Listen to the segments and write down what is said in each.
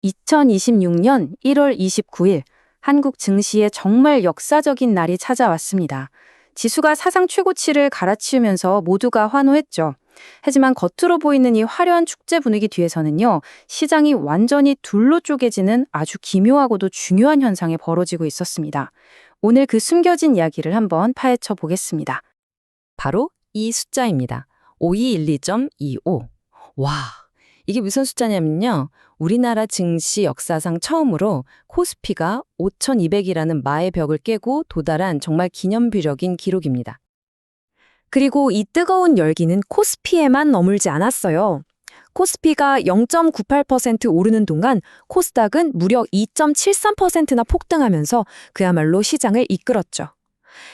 2026년 1월 29일 한국 증시에 정말 역사적인 날이 찾아왔습니다. 지수가 사상 최고치를 갈아치우면서 모두가 환호했죠. 하지만 겉으로 보이는 이 화려한 축제 분위기 뒤에서는요, 시장이 완전히 둘로 쪼개지는 아주 기묘하고도 중요한 현상이 벌어지고 있었습니다. 오늘 그 숨겨진 이야기를 한번 파헤쳐 보겠습니다. 바로 이 숫자입니다. 5212.25. 와, 이게 무슨 숫자냐면요. 우리나라 증시 역사상 처음으로 코스피가 5200이라는 마의 벽을 깨고 도달한 정말 기념비적인 기록입니다. 그리고 이 뜨거운 열기는 코스피에만 머물지 않았어요. 코스피가 0.98% 오르는 동안 코스닥은 무려 2.73%나 폭등하면서 그야말로 시장을 이끌었죠.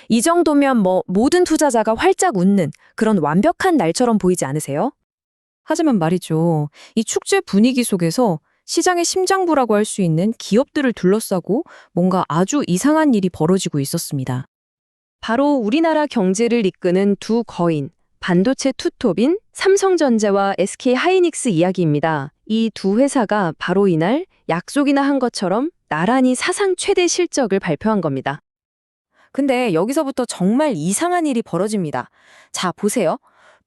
이 정도면 모든 투자자가 활짝 웃는 그런 완벽한 날처럼 보이지 않으세요? 하지만 말이죠. 이 축제 분위기 속에서 시장의 심장부라고 할 수 있는 기업들을 둘러싸고 뭔가 아주 이상한 일이 벌어지고 있었습니다. 바로 우리나라 경제를 이끄는 두 거인, 반도체 투톱인 삼성전자와 SK하이닉스 이야기입니다. 이 두 회사가 바로 이날 약속이나 한 것처럼 나란히 사상 최대 실적을 발표한 겁니다. 근데 여기서부터 정말 이상한 일이 벌어집니다. 자, 보세요.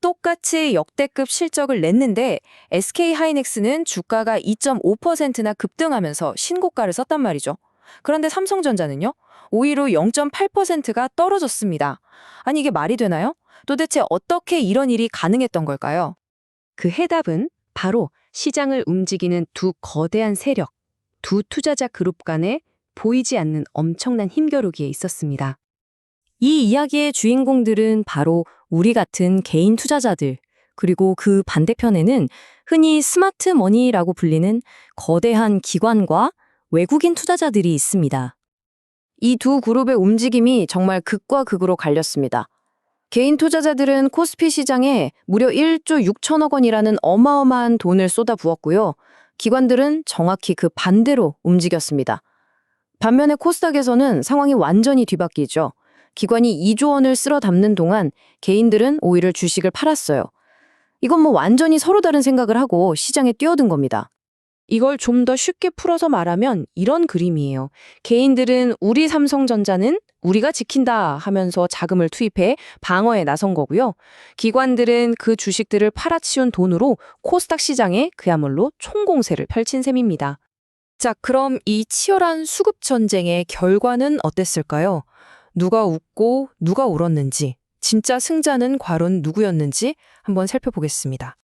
똑같이 역대급 실적을 냈는데 SK하이닉스는 주가가 2.5%나 급등하면서 신고가를 썼단 말이죠. 그런데 삼성전자는요? 오히려 0.8%가 떨어졌습니다. 아니, 이게 말이 되나요? 도대체 어떻게 이런 일이 가능했던 걸까요? 그 해답은 바로 시장을 움직이는 두 거대한 세력, 두 투자자 그룹 간에 보이지 않는 엄청난 힘겨루기에 있었습니다. 이 이야기의 주인공들은 바로 우리 같은 개인 투자자들, 그리고 그 반대편에는 흔히 스마트 머니라고 불리는 거대한 기관과 외국인 투자자들이 있습니다. 이 두 그룹의 움직임이 정말 극과 극으로 갈렸습니다. 개인 투자자들은 코스피 시장에 무려 1조 6천억 원이라는 어마어마한 돈을 쏟아부었고요. 기관들은 정확히 그 반대로 움직였습니다. 반면에 코스닥에서는 상황이 완전히 뒤바뀌죠. 기관이 2조 원을 쓸어 담는 동안 개인들은 오히려 주식을 팔았어요. 이건 완전히 서로 다른 생각을 하고 시장에 뛰어든 겁니다. 이걸 좀 더 쉽게 풀어서 말하면 이런 그림이에요. 개인들은 우리 삼성전자는 우리가 지킨다 하면서 자금을 투입해 방어에 나선 거고요. 기관들은 그 주식들을 팔아치운 돈으로 코스닥 시장에 그야말로 총공세를 펼친 셈입니다. 자, 그럼 이 치열한 수급 전쟁의 결과는 어땠을까요? 누가 웃고 누가 울었는지, 진짜 승자는 과연 누구였는지 한번 살펴보겠습니다.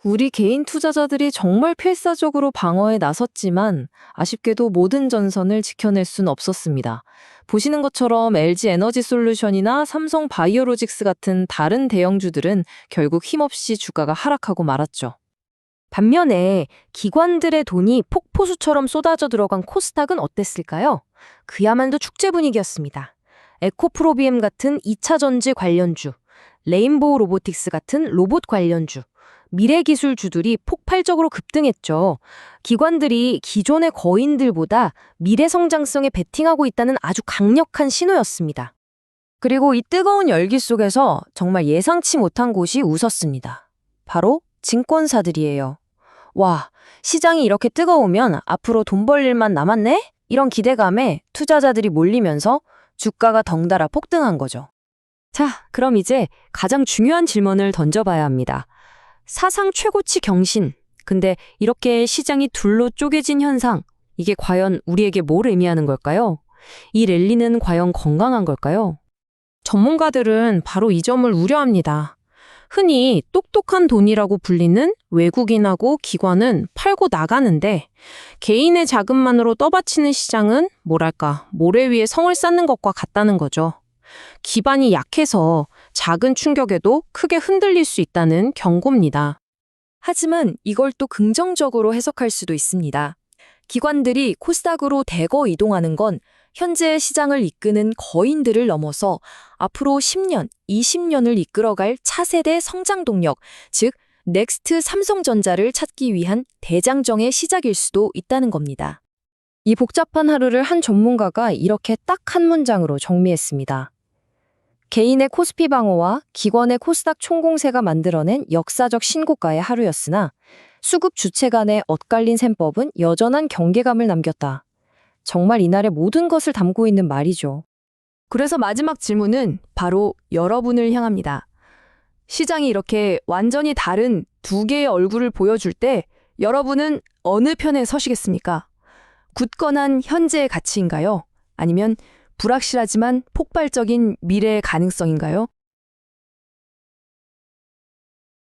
우리 개인 투자자들이 정말 필사적으로 방어에 나섰지만 아쉽게도 모든 전선을 지켜낼 수는 없었습니다. 보시는 것처럼 LG 에너지 솔루션이나 삼성 바이오로직스 같은 다른 대형주들은 결국 힘없이 주가가 하락하고 말았죠. 반면에 기관들의 돈이 폭포수처럼 쏟아져 들어간 코스닥은 어땠을까요? 그야말로 축제 분위기였습니다. 에코프로비엠 같은 2차 전지 관련주, 레인보우 로보틱스 같은 로봇 관련주, 미래기술주들이 폭발적으로 급등했죠. 기관들이 기존의 거인들보다 미래 성장성에 베팅하고 있다는 아주 강력한 신호였습니다. 그리고 이 뜨거운 열기 속에서 정말 예상치 못한 곳이 웃었습니다. 바로 증권사들이에요. 와, 시장이 이렇게 뜨거우면 앞으로 돈 벌 일만 남았네? 이런 기대감에 투자자들이 몰리면서 주가가 덩달아 폭등한 거죠. 자, 그럼 이제 가장 중요한 질문을 던져봐야 합니다. 사상 최고치 경신. 근데 이렇게 시장이 둘로 쪼개진 현상, 이게 과연 우리에게 뭘 의미하는 걸까요? 이 랠리는 과연 건강한 걸까요? 전문가들은 바로 이 점을 우려합니다. 흔히 똑똑한 돈이라고 불리는 외국인하고 기관은 팔고 나가는데 개인의 자금만으로 떠받치는 시장은 모래 위에 성을 쌓는 것과 같다는 거죠. 기반이 약해서 작은 충격에도 크게 흔들릴 수 있다는 경고입니다. 하지만 이걸 또 긍정적으로 해석할 수도 있습니다. 기관들이 코스닥으로 대거 이동하는 건 현재 시장을 이끄는 거인들을 넘어서 앞으로 10년, 20년을 이끌어갈 차세대 성장 동력, 즉 넥스트 삼성전자를 찾기 위한 대장정의 시작일 수도 있다는 겁니다. 이 복잡한 하루를 한 전문가가 이렇게 딱 한 문장으로 정리했습니다. 개인의 코스피 방어와 기관의 코스닥 총공세가 만들어낸 역사적 신고가의 하루였으나 수급 주체 간의 엇갈린 셈법은 여전한 경계감을 남겼다. 정말 이날의 모든 것을 담고 있는 말이죠. 그래서 마지막 질문은 바로 여러분을 향합니다. 시장이 이렇게 완전히 다른 두 개의 얼굴을 보여줄 때 여러분은 어느 편에 서시겠습니까? 굳건한 현재의 가치인가요? 아니면 불확실하지만 폭발적인 미래의 가능성인가요?